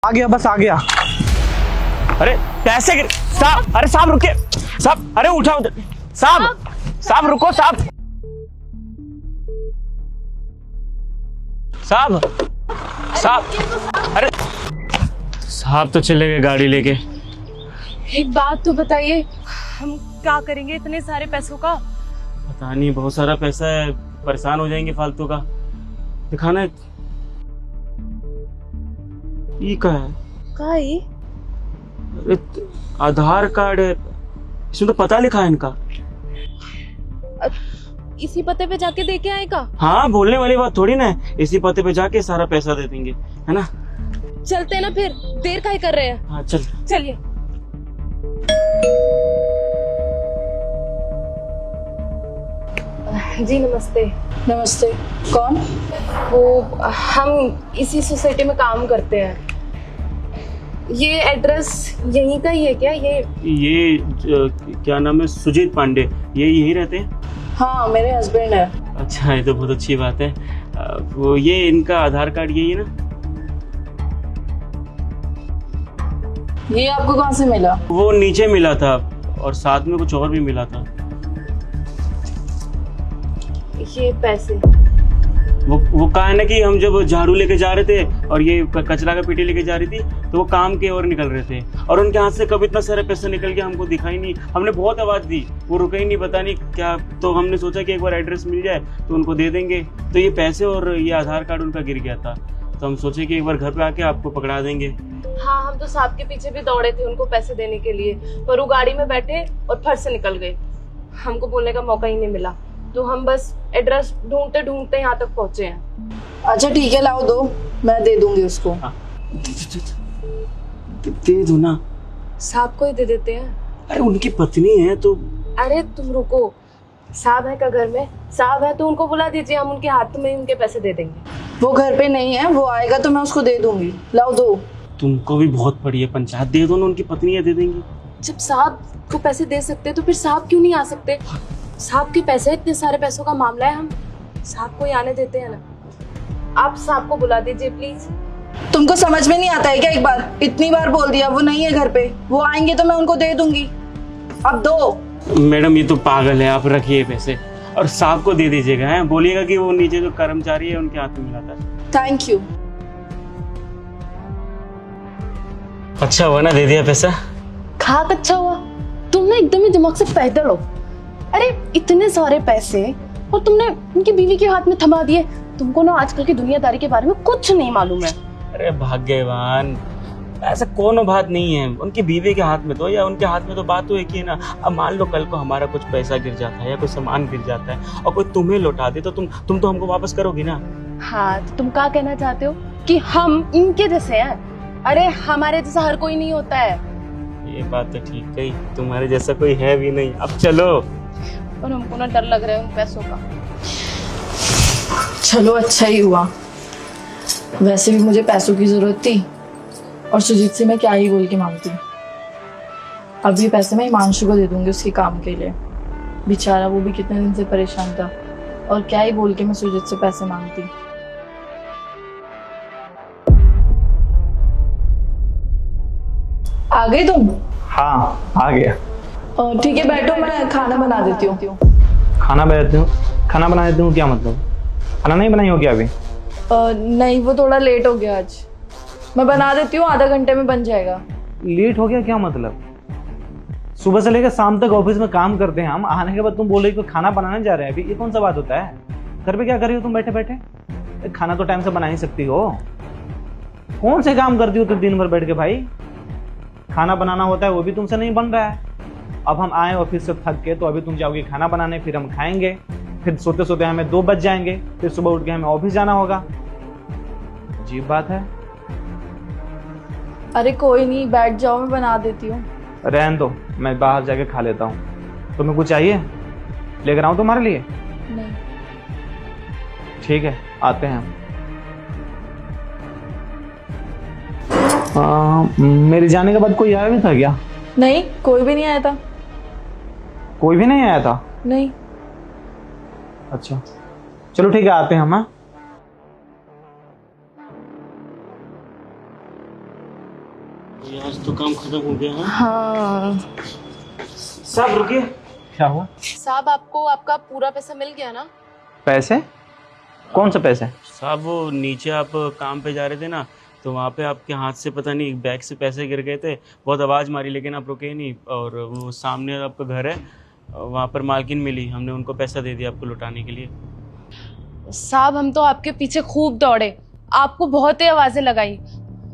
आ गया, बस आ गया। अरे पैसे गिर साहब, अरे साहब रुकिए साहब, अरे उठाओ साहब, साहब रुको साहब, साहब साहब, अरे साहब तो चले गए गाड़ी लेके। एक बात तो बताइए, हम क्या करेंगे इतने सारे पैसों का? पता नहीं, बहुत सारा पैसा है, परेशान हो जाएंगे फालतू का। दिखाना है ये क्या है? काई? आधार कार्ड है, इसमें तो पता लिखा है इनका। इसी पते पे जाके देके आएगा? हाँ, बोलने वाली बात थोड़ी ना है, इसी पते पे जाके सारा पैसा दे देंगे, है ना? चलते ना फिर, देर काहे कर रहे हैं? हाँ चल। चलिए। जी नमस्ते। नमस्ते। कौन? वो हम इसी सोसाइटी में काम करते हैं। ये एड्रेस यहीं का ही है क्या? ये क्या नाम है? सुजीत पांडे, ये यहीं रहते हैं? हाँ, मेरे हस्बैंड है। अच्छा, ये तो बहुत अच्छी बात है। वो ये इनका आधार कार्ड यही है ना? ये आपको कहाँ से मिला? वो नीचे मिला था और साथ में कुछ और भी मिला था। ये पैसे वो कहा है ना कि हम जब झाड़ू लेके जा रहे थे और ये कचरा का पेटी लेके जा रही थी, तो वो काम के और निकल रहे थे और उनके हाथ से कब इतना सारा पैसा निकल गया हमको दिखाई नहीं। हमने बहुत आवाज दी, वो रुके ही नहीं, पता नहीं क्या। तो हमने सोचा कि एक बार एड्रेस मिल जाए तो उनको दे देंगे। तो ये पैसे और ये आधार कार्ड उनका गिर गया था, तो हम सोचे कि एक बार घर पे आके आपको पकड़ा देंगे। हाँ, हम तो साहब के पीछे भी दौड़े थे उनको पैसे देने के लिए, पर वो गाड़ी में बैठे और फट से निकल गए। हमको बोलने का मौका ही नहीं मिला, तो हम बस एड्रेस ढूंढते ढूंढते यहाँ तक पहुँचे हैं। अच्छा ठीक है, लाओ दो, मैं दे दूंगी उसको। हाँ। दे दो ना। साहब को ही दे देते हैं। अरे उनकी पत्नी है तो। अरे तुम रुको, साहब है का घर में? साहब है तो उनको बुला दीजिए, हम उनके हाथ में ही उनके पैसे दे देंगे। वो घर पे नहीं है, वो आएगा तो मैं उसको दे दूंगी। लाओ दो। तुमको भी बहुत पड़ी है पंचायत, दे दो ना, उनकी पत्नी है, दे देंगी। जब साहब को पैसे दे सकते तो फिर साहब क्यों नहीं आ सकते? साहब के पैसे, इतने सारे पैसों का मामला है, हम साहब को ही आने देते हैं ना। आप साहब को बुला दीजिए प्लीज। तुमको समझ में नहीं आता है क्या? एक बार, इतनी बार बोल दिया, वो नहीं है घर पे, वो आएंगे तो मैं उनको दे दूंगी। अब दो। मैडम ये तो पागल है, आप रखिए पैसे और साहब को दे दीजिएगा। हैं, बोलिएगा कि वो नीचे जो कर्मचारी है उनके हाथ में मिला था। Thank you. अच्छा हुआ ना दे दिया पैसा। खाक अच्छा हुआ, तुम ना एकदम ही दिमाग से पैदल हो। अरे इतने सारे पैसे और तुमने उनकी बीवी के हाथ में थमा दिए। तुमको ना आजकल की दुनियादारी के बारे में कुछ नहीं मालूम है। अरे भाग्यवान, ऐसा कोनो बात नहीं है। उनकी बीवी के हाथ में तो या उनके हाथ में तो बात तो एक ही है ना। अब मान लो कल को हमारा कुछ पैसा गिर जाता है या कोई सामान गिर जाता है और कोई तुम्हें लौटा दे तो तुम तो हमको वापस करोगी ना। हाँ, तो तुम क्या कहना चाहते हो कि हम इनके जैसे हैं? अरे हमारे जैसा हर कोई नहीं होता है। ये बात तो ठीक है, तुम्हारे जैसा कोई है भी नहीं। अब चलो। और हमको ना डर लग रहा है उन पैसों का। चलो अच्छा ही हुआ, वैसे भी मुझे पैसों की जरूरत थी और सुजीत से मैं क्या ही बोल के मांगती। अब ये पैसे मैं हिमांशु को दे दूंगी उसके काम के लिए। बेचारा वो भी कितने दिन से परेशान था और क्या ही बोल के मैं सुजीत से पैसे मांगती। आ गए तुम? हाँ आ गया। ठीक है बैठो, मैं खाना बना देती हूँ। खाना बना देती हूँ क्या मतलब? खाना नहीं बनाई हो क्या अभी? नहीं, वो थोड़ा लेट हो गया आज। मैं बना देती हूँ, आधा घंटे में बन जाएगा। लेट हो गया क्या मतलब? सुबह से लेकर शाम तक ऑफिस में काम करते हैं हम, आने के बाद तुम बोल रही हो कि खाना बनाने जा रहे हैं। अभी ये कौन सा बात होता है? घर पे क्या कर रही हो तुम बैठे बैठे? खाना तो टाइम से बना ही सकती हो। कौन से काम करती हो तुम दिन भर बैठ के भाई? खाना बनाना होता है वो भी तुमसे नहीं बन रहा है। अब हम आए ऑफिस से थक के, तो अभी तुम जाओगे खाना बनाने, फिर हम खाएंगे, फिर सोते सोते हमें 2 बज जाएंगे, फिर सुबह उठ के हमें ऑफिस जाना होगा। अजीब बात है। अरे कोई नहीं, बैठ जाओ, मैं बना देती हूँ। रहने दो, मैं बाहर जाके खा लेता हूँ। तुम्हें कुछ चाहिए? लेकर आऊँ तुम्हारे लिए? नहीं। ठीक है, आते हैं हम। मेरे जाने के बाद कोई आया भी था क्या? नहीं, कोई भी नहीं आया था। कोई भी नहीं आया था? नहीं। अच्छा चलो ठीक है, आते हैं हम। हाँ ये आज तो काम खत्म हो गया है। हाँ साहब रुकिए। क्या हुआ? साहब, आपको आपका पूरा पैसा मिल गया ना? पैसे? कौन से पैसे? साहब वो नीचे आप काम पे जा रहे थे ना, तो वहाँ पे आपके हाथ से पता नहीं बैग से पैसे गिर गए थे। बहुत आवाज़ मारी लेकिन आप रुके नहीं, और वो सामने आपका घर है, वहाँ पर मालकिन मिली, हमने उनको पैसा दे दिया आपको लौटाने के लिए। साहब, हम तो आपके पीछे खूब दौड़े, आपको बहुत ही आवाजें लगाई,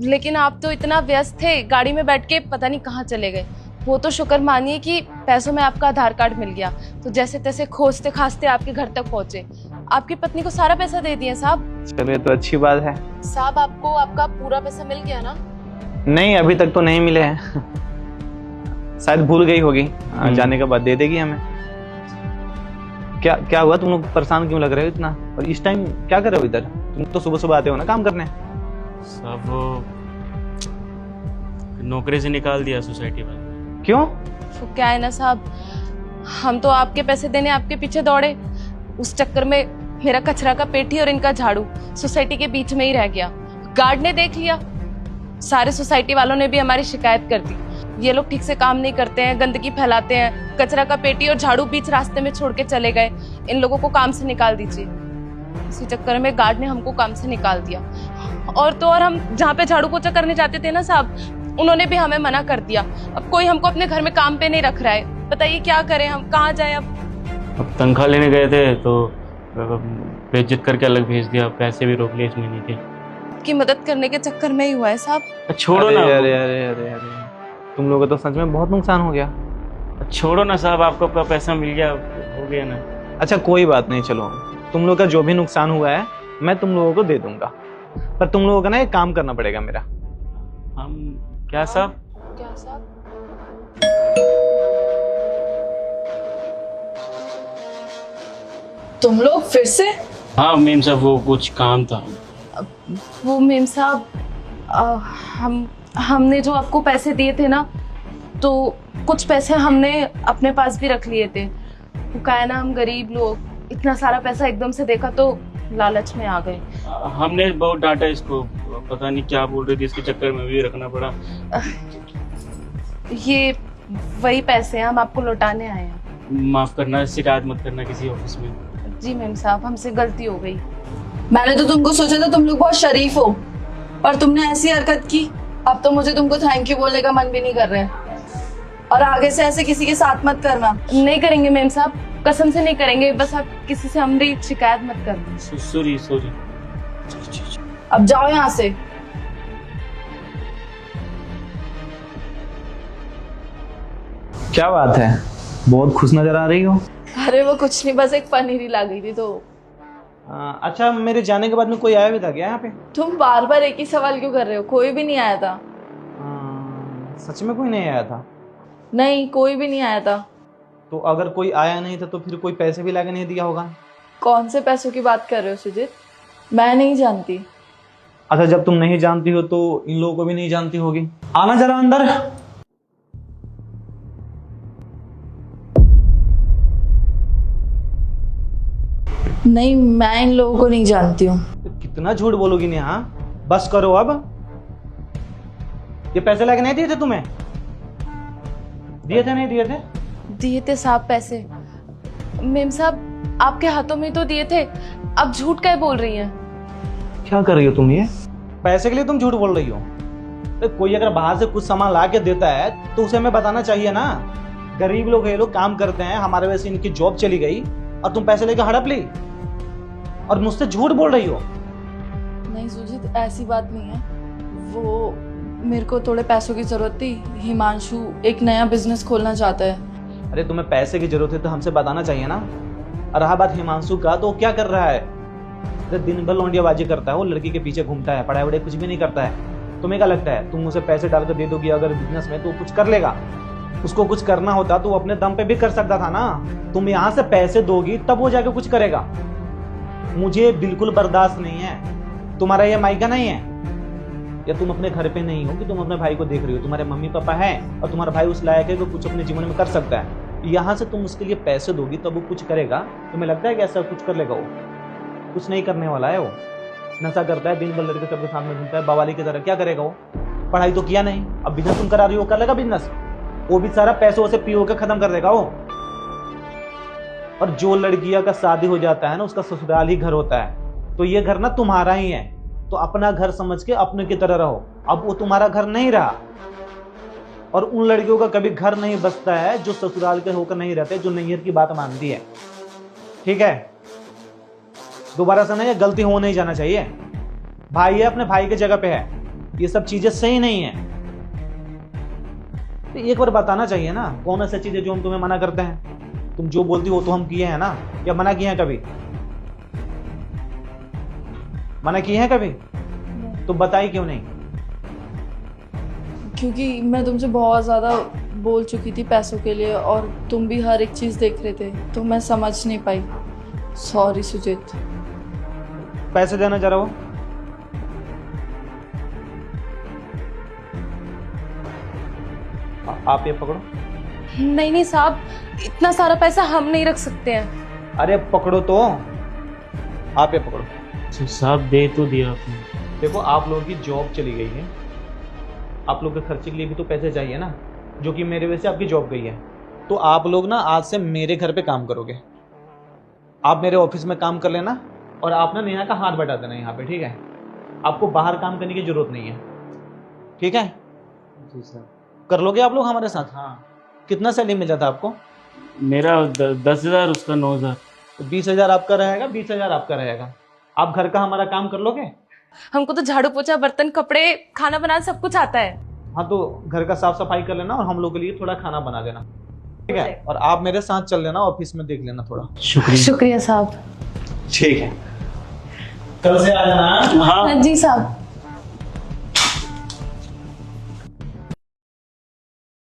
लेकिन आप तो इतना व्यस्त थे, गाड़ी में बैठ के पता नहीं कहाँ चले गए। वो तो शुक्र मानिए कि पैसों में आपका आधार कार्ड मिल गया, तो जैसे तैसे खोजते खाजते आपके घर तक पहुंचे। आपकी पत्नी को सारा पैसा दे दिया साहब। चलिए तो अच्छी बात है। साहब, आपको आपका पूरा पैसा मिल गया ना? नहीं, अभी तक तो नहीं मिले हैं। शायद भूल गई होगी, जाने के बाद दे देगी हमें। क्या क्या हुआ? तुम लोग परेशान क्यों लग रहे हो इतना? और इस टाइम क्या कर रहे हो इधर? तुम तो सुबह सुबह आते हो ना काम करने। साहब वो नौकरी से निकाल दिया सोसाइटी वाले। क्यों? तो क्या है ना साहब, हम तो आपके पैसे देने आपके पीछे दौड़े, उस चक्कर में मेरा कचरा का पेटी और इनका झाड़ू सोसाइटी के बीच में ही रह गया। गार्ड ने देख लिया, सारे सोसाइटी वालों ने भी हमारी शिकायत कर दी। ये लोग ठीक से काम नहीं करते हैं, गंदगी फैलाते हैं, कचरा का पेटी और झाड़ू बीच रास्ते में छोड़ के चले गए, इन लोगों को काम से निकाल दीजिए। इसी चक्कर में गार्ड ने हमको काम से निकाल दिया। और तो और हम जहाँ पे झाड़ू पोछा करने जाते थे ना साहब, उन्होंने भी हमें मना कर दिया। अब कोई हमको अपने घर में काम पे नहीं रख रहा है, बताइए क्या करें, हम कहाँ जाए अब? तनख्वाह लेने गए थे तो बेइज्जत करके अलग भेज दिया, पैसे भी रोक लिए इस महीने के। आपकी मदद करने के चक्कर में ही हुआ है साहब। छोड़ो अरे ना। अरे अरे अरे अरे, तुम लोगों का तो सच में बहुत नुकसान हो गया। छोड़ो ना साहब, आपको आपका पैसा मिल गया, हो गया ना। अच्छा कोई बात नहीं, चलो तुम लोग का जो भी नुकसान हुआ है मैं तुम लोगों को दे दूंगा, पर तुम लोगों का ना एक काम करना पड़ेगा मेरा। हम क्या साहब? क्या साहब? तुम लोग फिर से? हाँ मेम साहब, वो कुछ काम था। वो मेम साहब, हमने जो आपको पैसे दिए थे ना, तो कुछ पैसे हमने अपने पास भी रख लिए थे। वो क्या है ना, हम गरीब लोग, इतना सारा पैसा एकदम से देखा तो लालच में आ गए। हमने बहुत डांटा इसको, पता नहीं क्या बोल रही थी, इसके चक्कर में भी रखना पड़ा। ये वही पैसे हैं, हम आपको लौटाने आए हैं। माफ करना, शिकायत मत करना किसी ऑफिस में। जी मेम साहब, हमसे गलती हो गई। मैंने तो तुमको सोचा था तुम लोग बहुत शरीफ हो, और तुमने ऐसी हरकत की। अब तो मुझे तुमको थैंक यू बोलने का मन भी नहीं कर रहा है। और आगे से ऐसे किसी के साथ मत करना। नहीं करेंगे मेम साहब, कसम से नहीं करेंगे। बस आप किसी से हमारी शिकायत मत करना। Sorry sorry. अब जाओ यहाँ से। क्या बात है, बहुत खुश नजर आ रही हो। अरे वो कुछ नहीं, बस एक पनीरी ला गई थी तो। अच्छा मेरे जाने के बाद में कोई आया भी था क्या यहाँ पे? तुम बार बार एक ही सवाल क्यों कर रहे हो? कोई भी नहीं आया था। सच में कोई नहीं आया था? नहीं, कोई भी नहीं आया था। तो अगर कोई आया नहीं था तो फिर कोई पैसे भी लाके नहीं दिया होगा? कौन से पैसों की बात कर रहे हो सुजीत? मैं नहीं जानती। अच्छा जब तुम नहीं जानती हो तो इन लोगों को भी नहीं जानती होगी। आना जरा अंदर। नहीं, मैं इन लोगों को नहीं जानती हूँ। कितना झूठ बोलोगी नेहा, बस करो अब। ये पैसे लाके नहीं दिए थे तुम्हें? दिए थे नहीं दिए थे? दिए थे साहब पैसे। मेम साहब, आपके हाथों में तो दिए थे, अब झूठ क्या बोल रही हैं? क्या कर रही हो तुम ये? पैसे के लिए तुम झूठ बोल रही हो? तो कोई अगर बाहर से कुछ सामान ला के देता है तो उसे हमें बताना चाहिए ना। गरीब लोग ये लोग काम करते हैं, हमारे वजह से इनकी जॉब चली गई और तुम पैसे लेके हड़प ली और मुझसे झूठ बोल रही हो। नहीं सुजीत, ऐसी बात नहीं है। वो मेरे को थोड़े पैसों की जरूरत थी। हिमांशु एक नया बिजनेस खोलना चाहता है। अरे तुम्हें पैसे की जरूरत है तो हमसे बताना चाहिए ना। और रहा बात हिमांशु का, तो क्या कर रहा है? अरे दिन भर लौंडियाबाजी करता है, वो लड़की के पीछे घूमता है, पढ़ाई वढ़ाई कुछ भी नहीं करता है। तुम्हें क्या लगता है तुम उसे पैसे डाल कर दे दोगी अगर बिजनेस में तो कुछ कर लेगा? उसको कुछ करना होता तो वो अपने दम पे भी कर सकता था ना। तुम यहाँ से पैसे दोगी तब वो जाके कुछ करेगा। मुझे बिल्कुल बर्दाश्त नहीं है। तुम्हारा ये मायका नहीं है, या तुम अपने घर पे नहीं हो कि तुम अपने भाई को देख रही हो। तुम्हारे मम्मी पापा हैं और तुम्हारा भाई उस लायक है कि कुछ अपने जीवन में कर सकता है। यहाँ से तुम उसके लिए पैसे दोगी तब वो कुछ करेगा? तुम्हें लगता है कि ऐसा कुछ कर लेगा? वो कुछ नहीं करने वाला है। वो नशा करता है, दिन भर लड़के सबके सामने घूमता है बवाली की तरह। क्या करेगा वो? पढ़ाई तो किया नहीं, अब बिजनेस तुम करा रही हो, कर लेगा बिजनेस, वो भी सारा पैसों से पी के खत्म कर देगा वो। और जो लड़कियां का शादी हो जाता है ना, उसका ससुराल ही घर होता है, तो ये घर ना तुम्हारा ही है, तो अपना घर समझ के अपने की तरह रहो। अब वो तुम्हारा घर नहीं रहा, और उन लड़कियों का कभी घर नहीं बसता है जो ससुराल के होकर नहीं रहते, जो नैहर की बात मानती है। ठीक है, दोबारा से नहीं, गलती हो नहीं जाना चाहिए। भाई है, अपने भाई की जगह पे है, ये सब चीजें सही नहीं है। तो एक बार बताना चाहिए ना, कौन ऐसी चीजें जो हम तुम्हें मना करते हैं। तुम जो बोलती हो तो हम किए हैं ना, या मना किए हैं कभी? मना किए हैं कभी? तो बताई क्यों नहीं? क्योंकि मैं तुमसे बहुत ज़्यादा बोल चुकी थी पैसों के लिए, और तुम भी हर एक चीज़ देख रहे थे, तो मैं समझ नहीं पाई। सॉरी सुजीत। पैसे देना जरा वो। आप ये पकड़ो। नहीं नहीं साहब, इतना सारा पैसा हम नहीं रख सकते हैं। अरे पकड़ो तो, आप ये पकड़ो। अच्छा साहब, दे तो दिया आपने। देखो, आप लोगों की जॉब चली गई है, आप लोग के खर्चे के लिए भी तो पैसे चाहिए ना, जो कि मेरे वजह से आपकी जॉब गई है। तो आप लोग ना आज से मेरे घर पे काम करोगे, आप मेरे ऑफिस में काम कर लेना, और आप ना नेहा का हाथ बटा देना यहाँ पे, ठीक है? आपको बाहर काम करने की जरूरत नहीं है, ठीक है? जी सर। कर लोगे आप लोग हमारे साथ? हाँ, कितना सैलरी मिल जाता आपको? मेरा 10,000, उसका 9,000। तो 20,000 आपका रहेगा, 20,000 आपका रहेगा। आप घर का हमारा काम कर लोगे? हमको तो झाड़ू पोछा, बर्तन, कपड़े, खाना बनाना सब कुछ आता है। हाँ, तो घर का साफ सफाई कर लेना, और हम लोग के लिए थोड़ा खाना बना देना, ठीक है? और आप मेरे साथ चल लेना, ऑफिस में देख लेना थोड़ा। शुक्रिया। शुक्रिया साहब। ठीक है, कल से आ जाना। हाँ हाँ जी साहब।